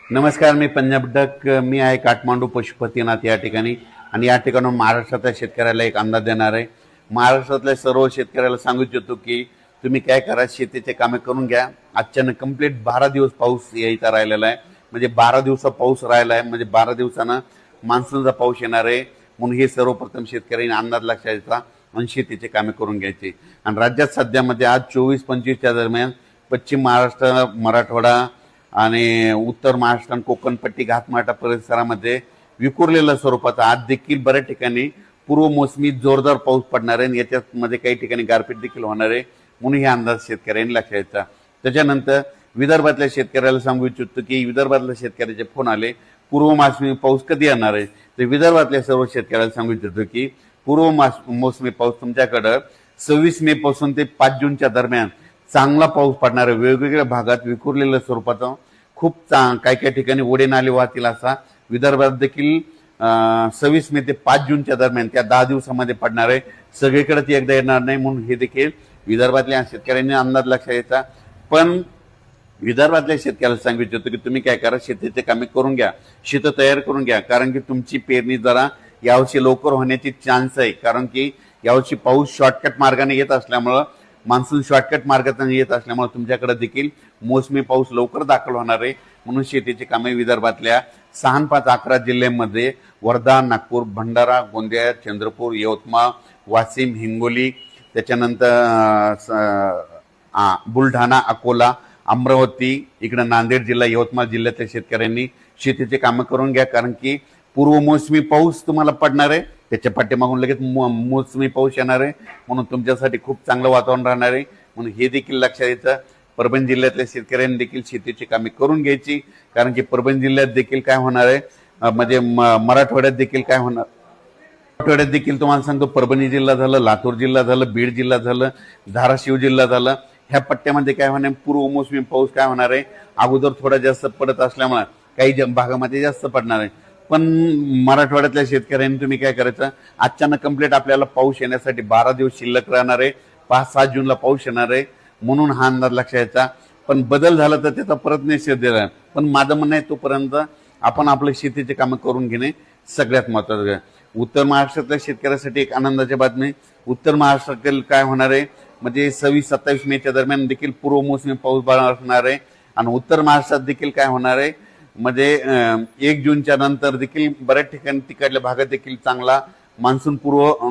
नमस्कार, मी पंजाब डक. मी आहे काठमांडू पशुपतीनाथ या ठिकाणी आणि या ठिकाणून महाराष्ट्रातल्या शेतकऱ्याला एक अंदाज देणार आहे. महाराष्ट्रातल्या सर्व शेतकऱ्याला सांगू इच्छितो की तुम्ही काय करा, शेतीचे कामे करून घ्या. आजच्यानं कंप्लीट 12 दिवस पाऊस यायचा राहिलेला आहे. म्हणजे 12 दिवसा पाऊस राहिला आहे, म्हणजे 12 दिवसानं मान्सूनचा पाऊस येणार आहे. म्हणून हे सर्वप्रथम शेतकऱ्यांनी अंदाज लक्षात घ्यायचा आणि शेतीचे कामे करून घ्यायचे. आणि राज्यात सध्यामध्ये आज 24-25च्या दरम्यान पश्चिम महाराष्ट्र, मराठवाडा आणि उत्तर महाराष्ट्र आणि कोकणपट्टी घाटमाटा परिसरामध्ये विखुरलेल्या स्वरूपाचा आज देखील बऱ्याच ठिकाणी पूर्व मोसमी जोरदार पाऊस पडणार आहे. याच्यामध्ये काही ठिकाणी गारपीट देखील होणार आहे. म्हणून हे अंदाज शेतकऱ्यांनी लक्षात घ्यायचा. त्याच्यानंतर विदर्भातल्या शेतकऱ्याला सांगू इच्छितो की विदर्भातल्या शेतकऱ्याचे फोन आले, पूर्व मोसमी पाऊस कधी येणार आहे. तर विदर्भातल्या सर्व शेतकऱ्याला सांगू इच्छितो की पूर्व मोसमी पाऊस तुमच्याकडं 26 मे पासून ते 5 जूनच्या दरम्यान चांगला पाऊस पडणार आहे. वेगवेगळ्या भागात विखुरलेल्या स्वरूपाचा खूप काही काही ठिकाणी ओढे नाले वाहतील असा विदर्भात देखील 26 मे ते 5 जूनच्या दरम्यान त्या 10 दिवसामध्ये पडणार आहे. सगळीकडे ती एकदा येणार नाही. म्हणून हे देखील विदर्भातल्या शेतकऱ्यांनी अंदाज लक्षात घ्यायचा. पण विदर्भातल्या शेतकऱ्याला सांगू इच्छितो की तुम्ही काय करा, शेतीचे कामे करून घ्या, शेत तयार करून घ्या. कारण की तुमची पेरणी जरा यावर्षी लवकर होण्याची चान्स आहे. कारण की यावर्षी पाऊस शॉर्टकट मार्गाने येत असल्यामुळं, मान्सून शॉर्टकट मार्गाने येत असल्यामुळे तुमच्याकडे देखील मोसमी पाऊस लवकर दाखल होणार आहे. म्हणून शेतीची कामे विदर्भातल्या 6, 5, 11 जिल्ह्यांमध्ये वर्धा, नागपूर, भंडारा, गोंदिया, चंद्रपूर, यवतमाळ, वाशिम, हिंगोली, त्याच्यानंतर बुलढाणा, अकोला, अमरावती, इकडं नांदेड जिल्हा, यवतमाळ जिल्ह्यातल्या शेतकऱ्यांनी शेतीचे कामं करून घ्या. कारण की पूर्व मोसमी पाऊस तुम्हाला पडणार आहे, त्याच्या पाठीमागून लगेच मोसमी पाऊस येणार आहे. म्हणून तुमच्यासाठी खूप चांगलं वातावरण राहणार आहे. म्हणून हे देखील लक्षात घ्यायचं. परभणी जिल्ह्यातल्या शेतकऱ्यांनी देखील शेतीची कामे करून घ्यायची. कारण की परभणी जिल्ह्यात देखील काय होणार आहे, म्हणजे मराठवाड्यात देखील काय होणार, मराठवाड्यात देखील तुम्हाला सांगतो, परभणी जिल्हा झालं, लातूर जिल्हा झालं, बीड जिल्हा झालं, धाराशिव जिल्हा झालं, ह्या पट्ट्यामध्ये काय होणार, पूर्व मोसमी पाऊस काय होणार आहे, अगोदर थोडा जास्त पडत असल्यामुळे काही भागामध्ये जास्त पडणार आहे. पण मराठवाड्यातल्या शेतकऱ्यांनी तुम्ही काय करायचं, अचानक कंप्लीट आपल्याला पाऊस येण्यासाठी 12 दिवस शिल्लक राहणार आहे. 5-7 जूनला पाऊस येणार आहे. म्हणून हा अंदाज लक्षात घ्यायचा. पण बदल झाला तर त्याचा परत निषेध दिला. पण माझं म्हणणं आहे, तोपर्यंत आपण आपल्या शेतीचे कामं करून घेणे सगळ्यात महत्वाचं आहे. उत्तर महाराष्ट्रातल्या शेतकऱ्यासाठी एक आनंदाची बातमी, उत्तर महाराष्ट्रातील काय होणार आहे, म्हणजे 26-27 मेच्या दरम्यान देखील पूर्व मोसमी पाऊस असणार आहे. आणि उत्तर महाराष्ट्रात देखील काय होणार आहे, म्हणजे 1 जूनच्या नंतर देखील बऱ्याच ठिकाणी तिकडल्या भागात देखील चांगला मान्सून पूर्व,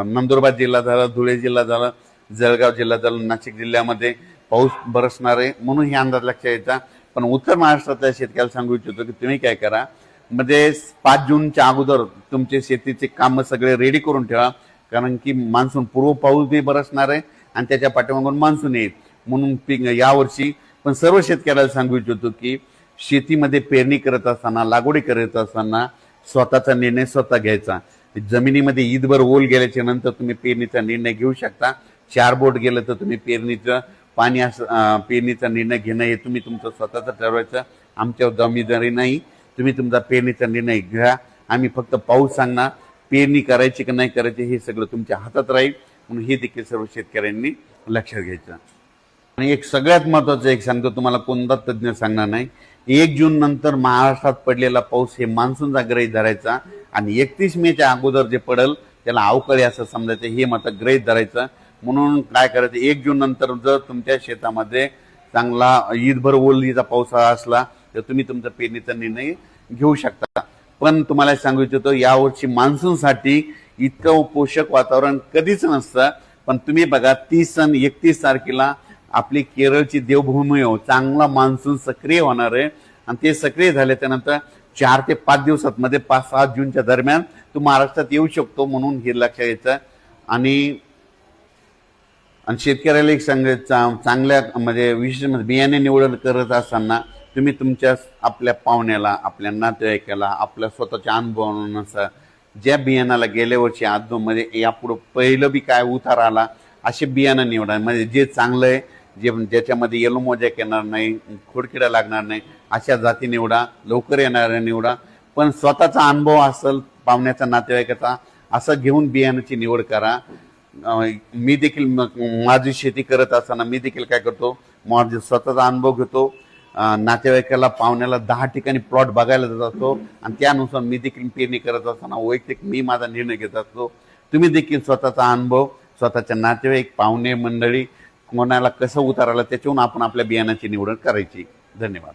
नंदुरबार जिल्हा झाला, धुळे जिल्हा झाला, जळगाव जिल्हा झाला, नाशिक जिल्ह्यामध्ये पाऊस बरसणार आहे. म्हणून हे अंदाज लक्षात यायचा. पण उत्तर महाराष्ट्रातल्या शेतकऱ्याला सांगू इच्छितो की तुम्ही काय करा, म्हणजे 5 जूनच्या अगोदर तुमचे शेतीचे काम सगळे रेडी करून ठेवा. कारण की मान्सून पूर्व पाऊस बी बरसणार आहे आणि त्याच्या पाठीमागून मान्सून येईल. म्हणून पीक यावर्षी पण सर्व शेतकऱ्याला सांगू इच्छितो की शेतीमध्ये पेरणी करत असताना, लागवडी करत असताना स्वतःचा निर्णय स्वतः घ्यायचा. जमिनीमध्ये ईदभर ओल गेल्याच्या नंतर तुम्ही पेरणीचा निर्णय घेऊ शकता. 4 बोट गेलं तर तुम्ही पेरणीचं पाणी पेरणीचा निर्णय घेणं हे तुम्ही तुमचं स्वतःचं ठरवायचं. आमच्यावर जबाबदारी नाही. तुम्ही तुमचा पेरणीचा निर्णय घ्या. आम्ही फक्त पाऊस सांगणार, पेरणी करायची की नाही करायची हे सगळं तुमच्या हातात राहील. म्हणून हे देखील सर्व शेतकऱ्यांनी लक्षात घ्यायचं. आणि एक सगळ्यात महत्वाचं एक सांगतो तुम्हाला, कोणता तज्ज्ञ सांगणार नाही, 1 जून नंतर महाराष्ट्रात पडलेला पाऊस हे मान्सूनचा गृहीत धरायचा आणि 31 मेच्या अगोदर जे पडेल त्याला अवकाळी असं समजायचं, हे मात्र गृहीत धरायचं. म्हणून काय करायचं, 1 जून नंतर जर तुमच्या शेतामध्ये चांगला ईदभर ओलीचा पावसाळा असला तर तुम्ही तुमचा पेरणीचा निर्णय घेऊ शकता. पण तुम्हाला सांगू इच्छितो, यावर्षी मान्सूनसाठी इतकं पोषक वातावरण कधीच नसतं. पण तुम्ही बघा, 30 आणि 31 तारखेला आपली केरळची देवभूमी हो, चांगला मान्सून सक्रिय होणार आहे. आणि ते सक्रिय झाले त्यानंतर 4 ते 5 दिवसात मध्ये 5-7 जूनच्या दरम्यान तो महाराष्ट्रात येऊ शकतो. म्हणून हे लक्षात घ्यायचं. आणि शेतकऱ्याला एक चांगल्या म्हणजे विशेष म्हणजे बियाणे निवड करत असताना तुम्ही तुमच्या आपल्या पाहुण्याला, आपल्या नातेवाईकाला, आपल्या स्वतःच्या अनुभवानुसार ज्या बियाणाला गेल्या वर्षी आदोमध्ये यापुढं पहिलं बी काय उतार आला असे बियाणं निवडा. म्हणजे जे चांगलं आहे, ज्याच्यामध्ये येलो मोजॅक येणार नाही, खोडकिडा लागणार नाही, अशा जाती निवडा. लवकर येणाऱ्या निवडा. पण स्वतःचा अनुभव असेल, पाहुण्याचा, नातेवाईकाचा, असं घेऊन बियाण्याची निवड करा. मी देखील माझी शेती करत असताना मी देखील काय करतो, माझा स्वतःचा अनुभव घेतो. नातेवाईकाला पाहुण्याला 10 ठिकाणी प्लॉट बघायला जात असतो आणि त्यानुसार मी देखील पेरणी करत असताना वैयक्तिक मी माझा निर्णय घेत असतो. तुम्ही देखील स्वतःचा अनुभव, स्वतःच्या नातेवाईक, पाहुणे मंडळी कोणाला कसं उतारायला त्याच्यावरून आपण आपल्या बियाणाची निवड करायची. धन्यवाद.